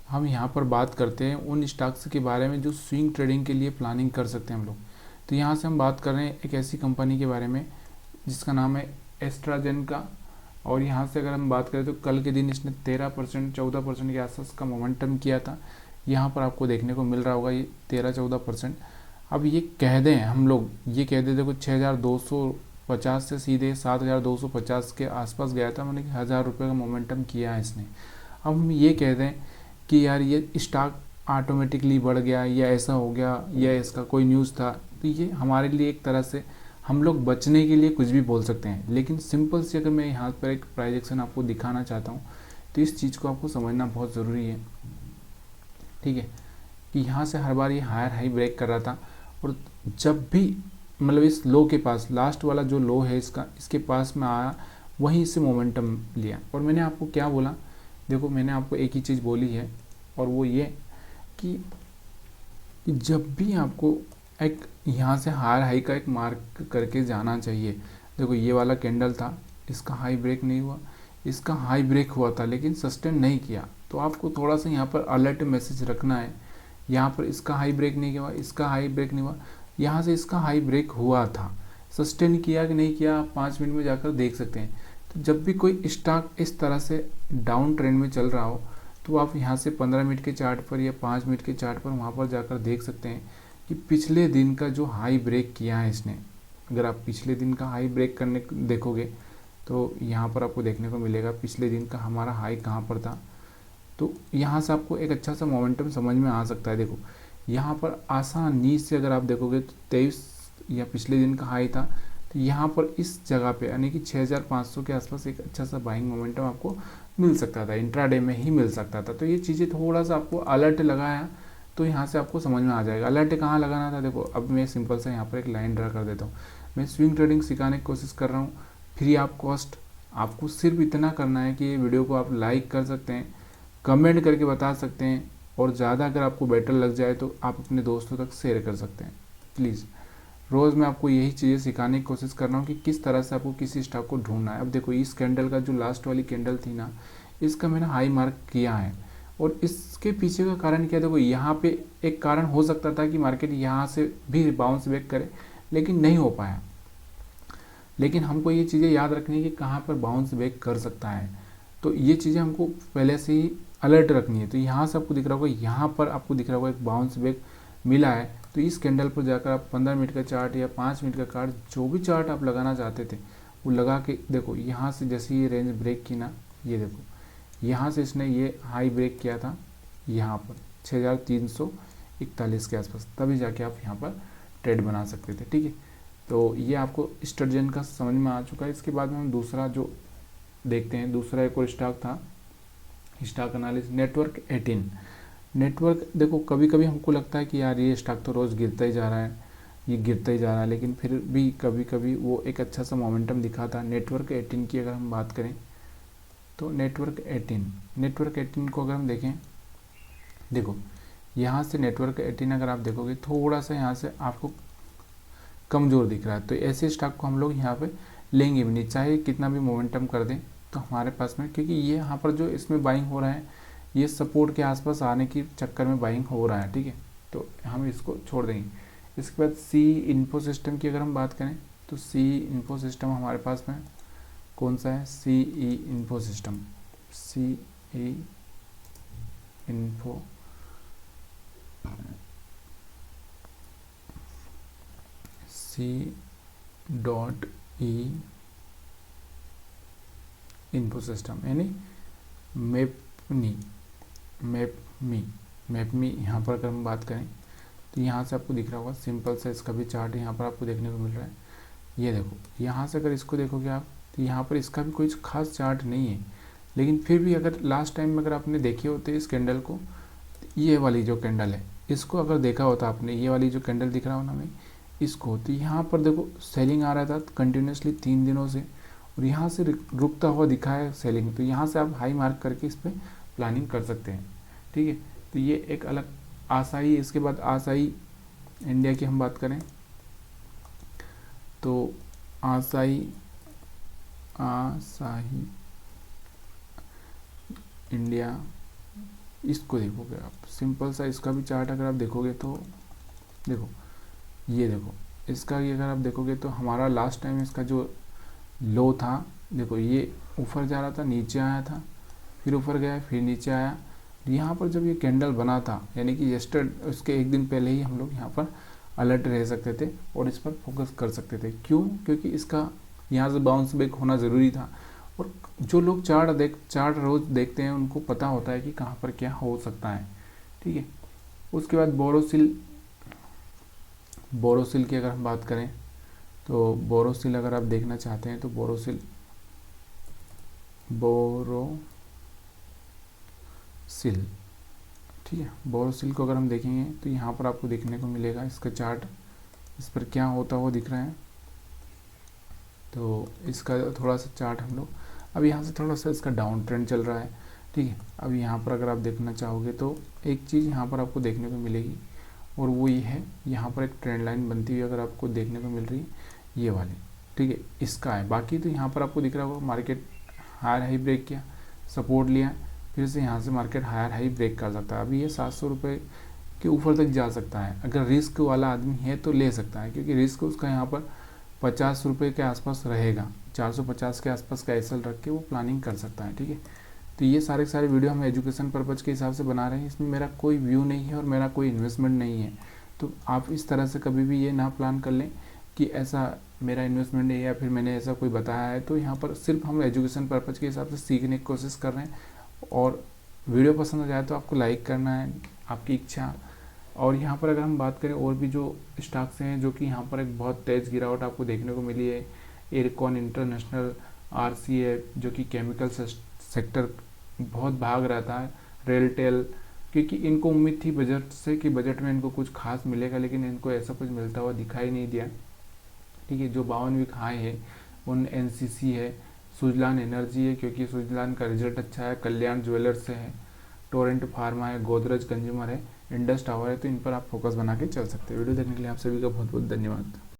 हम यहाँ पर बात करते हैं उन स्टॉक्स के बारे में जो स्विंग ट्रेडिंग के लिए प्लानिंग कर सकते हैं हम लोग। तो यहाँ से हम बात कर रहे हैं एक ऐसी कंपनी के बारे में जिसका नाम है एस्ट्राजेन का। और यहाँ से अगर हम बात करें तो कल के दिन इसने 13% 14% के आसपास का मोमेंटम किया था। यहाँ पर आपको देखने को मिल रहा होगा ये 13-14%। अब ये कह दें हम लोग, ये कह दें देखो 6250 से सीधे 7250 के आसपास गया था, मैंने कि 1000 रुपये का मोमेंटम किया है इसने। अब हम ये कह दें कि यार ये स्टॉक ऑटोमेटिकली बढ़ गया या ऐसा हो गया या इसका कोई न्यूज़ था, तो ये हमारे लिए एक तरह से हम लोग बचने के लिए कुछ भी बोल सकते हैं। लेकिन सिंपल से अगर मैं यहाँ पर एक प्राइजेक्शन आपको दिखाना चाहता हूँ तो इस चीज़ को आपको समझना बहुत ज़रूरी है, ठीक है। कि यहाँ से हर बार ये हायर हाई ब्रेक कर रहा था और जब भी मतलब इस लो के पास, लास्ट वाला जो लो है इसका, इसके पास में आया वहीं से मोमेंटम लिया। और मैंने आपको क्या बोला, देखो मैंने आपको एक ही चीज़ बोली है और वो ये कि जब भी आपको एक यहाँ से हायर हाई का एक मार्क करके जाना चाहिए। देखो ये वाला कैंडल था, इसका हाई ब्रेक नहीं हुआ, इसका हाई ब्रेक हुआ था लेकिन सस्टेन नहीं किया, तो आपको थोड़ा सा यहाँ पर अलर्ट मैसेज रखना है। यहाँ पर इसका हाई ब्रेक नहीं हुआ, इसका हाई ब्रेक नहीं हुआ, यहाँ से इसका हाई ब्रेक हुआ था, सस्टेन किया कि नहीं किया आप 5 मिनट में जाकर देख सकते हैं। तो जब भी कोई स्टॉक इस तरह से डाउन ट्रेंड में चल रहा हो तो आप यहाँ से 15 मिनट के चार्ट पर या 5 मिनट के चार्ट पर वहाँ पर जाकर देख सकते हैं कि पिछले दिन का जो हाई ब्रेक किया है इसने। अगर आप पिछले दिन का हाई ब्रेक करने देखोगे तो यहाँ पर आपको देखने को मिलेगा पिछले दिन का हमारा हाई कहाँ पर था। तो यहाँ से आपको एक अच्छा सा मोमेंटम समझ में आ सकता है। देखो यहाँ पर आसानी से अगर आप देखोगे तो 23 या पिछले दिन का हाई था, तो यहाँ पर इस जगह पे यानी कि 6500 के आसपास एक अच्छा सा बाइंग मोमेंटम आपको मिल सकता था, इंट्राडे में ही मिल सकता था। तो ये चीज़ें थोड़ा सा आपको अलर्ट लगाया तो यहाँ से आपको समझ में आ जाएगा। अलर्ट कहाँ लगाना था, देखो अब मैं सिंपल सा यहाँ पर एक लाइन ड्रा कर देता हूँ। मैं स्विंग ट्रेडिंग सिखाने की कोशिश कर रहा हूँ फ्री ऑफ कॉस्ट। आपको सिर्फ इतना करना है कि ये वीडियो को आप लाइक कर सकते हैं, कमेंट करके बता सकते हैं, और ज़्यादा अगर आपको बेटर लग जाए तो आप अपने दोस्तों तक शेयर कर सकते हैं। प्लीज़ रोज़ मैं आपको यही चीज़ें सिखाने की कोशिश कर रहा हूँ कि किस तरह से आपको किसी स्टॉक को ढूंढना है। अब देखो इस कैंडल का जो लास्ट वाली कैंडल थी ना, इसका मैंने हाई मार्क किया है और इसके पीछे का कारण क्या है, देखो यहाँ पे एक कारण हो सकता था कि मार्केट यहाँ से भी बाउंस बैक करे लेकिन नहीं हो पाया। लेकिन हमको ये चीज़ें याद रखनी है कि कहाँ पर बाउंस बैक कर सकता है, तो ये चीज़ें हमको पहले से ही अलर्ट रखनी है। तो यहाँ से आपको दिख रहा होगा, यहाँ पर आपको दिख रहा होगा एक बाउंस बैक मिला है, तो इस कैंडल पर जाकर आप 15 मिनट का चार्ट या 5 मिनट का चार्ट, जो भी चार्ट आप लगाना चाहते थे वो लगा के देखो। यहाँ से जैसे ये रेंज ब्रेक की ना, ये देखो यहाँ से इसने ये हाई ब्रेक किया था यहाँ पर 6341 के आसपास, तभी जाके आप यहाँ पर ट्रेड बना सकते थे, ठीक है। तो ये आपको स्टर्जन का समझ में आ चुका है। इसके बाद में हम दूसरा जो देखते हैं, दूसरा एक और स्टॉक था, स्टॉक एनालिसिस नेटवर्क 18। नेटवर्क देखो कभी कभी हमको लगता है कि यार ये स्टॉक तो रोज़ गिरता ही जा रहा है, ये गिरता ही जा रहा है, लेकिन फिर भी कभी कभी वो एक अच्छा सा मोमेंटम दिखाता है। नेटवर्क 18 की अगर हम बात करें तो नेटवर्क 18 को अगर हम देखें, देखो यहाँ से नेटवर्क 18 अगर आप देखोगे थोड़ा सा यहाँ से आपको कमज़ोर दिख रहा है, तो ऐसे स्टॉक को हम लोग यहाँ पे लेंगे भी नहीं, चाहे कितना भी मोमेंटम कर दें तो हमारे पास में, क्योंकि ये यहाँ पर जो इसमें बाइंग हो रहा है ये सपोर्ट के आसपास आने के चक्कर में बाइंग हो रहा है, ठीक है। तो हम इसको छोड़ देंगे। इसके बाद सी इन्फो सिस्टम की अगर हम बात करें तो सी इन्फो सिस्टम हमारे पास में कौन सा है, सी ई इन्फो सिस्टम, सी ई इन्फो C.E इन्फो सिस्टम यानी मैपमी यहाँ पर अगर हम बात करें तो यहाँ से आपको दिख रहा होगा सिंपल सा इसका भी चार्ट यहाँ पर आपको देखने को मिल रहा है। ये देखो यहाँ से अगर इसको देखोगे आप तो यहाँ पर इसका भी कोई खास चार्ट नहीं है, लेकिन फिर भी अगर लास्ट टाइम में अगर आपने देखे होते इस कैंडल को, ये वाली जो कैंडल है इसको अगर देखा होता आपने, ये वाली जो कैंडल दिख रहा हो ना हमें इसको, तो यहाँ पर देखो सेलिंग आ रहा था कंटिन्यूसली 3 दिनों से, और यहाँ से रुकता हुआ दिखा है सेलिंग, तो यहाँ से आप हाई मार्क करके इस पर प्लानिंग कर सकते हैं, ठीक है। तो ये एक अलग आशाई। इसके बाद आशाई इंडिया की हम बात करें तो आशाई इंडिया इसको देखोगे आप, सिंपल सा इसका भी चार्ट अगर आप देखोगे तो देखो, ये देखो इसका ये अगर आप देखोगे तो हमारा लास्ट टाइम इसका जो लो था, देखो ये ऊपर जा रहा था, नीचे आया था, फिर ऊपर गया, फिर नीचे आया। यहाँ पर जब ये कैंडल बना था, यानी कि उसके एक दिन पहले ही हम लोग यहाँ पर अलर्ट रह सकते थे और इस पर फोकस कर सकते थे। क्यों? क्योंकि इसका यहाँ से बाउंस बैक होना ज़रूरी था। और जो लोग चार्ट रोज़ देखते हैं उनको पता होता है कि कहाँ पर क्या हो सकता है, ठीक है। उसके बाद बोरोसिल की अगर हम बात करें तो बोरोसिल अगर आप देखना चाहते हैं तो बोरोसिल ठीक है, बोरोसिल को अगर हम देखेंगे तो यहाँ पर आपको देखने को मिलेगा इसका चार्ट, इस पर क्या होता हुआ दिख रहा है। तो इसका थोड़ा सा चार्ट हम लोग, अब यहाँ से थोड़ा सा इसका डाउन ट्रेंड चल रहा है, ठीक है। अब यहाँ पर अगर आप देखना चाहोगे तो एक चीज़ यहाँ पर आपको देखने को मिलेगी और वो ये है, यहाँ पर एक ट्रेंड लाइन बनती हुई अगर आपको देखने को मिल रही है, ये वाली, ठीक है, इसका है। बाकी तो यहाँ पर आपको दिख रहा होगा मार्केट हायर हाई ब्रेक किया, सपोर्ट लिया, फिर से यहाँ से मार्केट हायर हाई ब्रेक कर सकता है। अभी ये 700 रुपये के ऊपर तक जा सकता है। अगर रिस्क वाला आदमी है तो ले सकता है, क्योंकि रिस्क उसका यहाँ पर 50 रुपये के आसपास रहेगा, 450 के आसपास का एसएल रख के वो प्लानिंग कर सकता है, ठीक है। तो ये सारे वीडियो हम एजुकेशन पर्पज़ के हिसाब से बना रहे हैं, इसमें मेरा कोई व्यू नहीं है और मेरा कोई इन्वेस्टमेंट नहीं है। तो आप इस तरह से कभी भी ये ना प्लान कर लें कि ऐसा मेरा इन्वेस्टमेंट है या फिर मैंने ऐसा कोई बताया है। तो यहाँ पर सिर्फ हम एजुकेशन पर्पज़ के हिसाब से सीखने की कोशिश कर रहे हैं। और वीडियो पसंद आ जाए तो आपको लाइक करना है, आपकी इच्छा। और यहाँ पर अगर हम बात करें और भी जो स्टॉक्स हैं जो कि यहाँ पर एक बहुत तेज़ गिरावट आपको देखने को मिली है, एयरकॉन इंटरनेशनल, आरसीएफ जो कि केमिकल सेक्टर बहुत भाग रहता है, रेलटेल, क्योंकि इनको उम्मीद थी बजट से कि बजट में इनको कुछ खास मिलेगा, लेकिन इनको ऐसा कुछ मिलता हुआ दिखाई नहीं दिया, ठीक है। जो 52 वीक हाई है उन एनसीसी है, सुजलान एनर्जी है क्योंकि सुजलान का रिजल्ट अच्छा है, कल्याण ज्वेलर्स से है, टोरेंट फार्मा है, गोदरेज कंज्यूमर है, इंडस टावर है। तो इन पर आप फोकस बना के चल सकते हैं। वीडियो देखने के लिए आप सभी का बहुत बहुत धन्यवाद।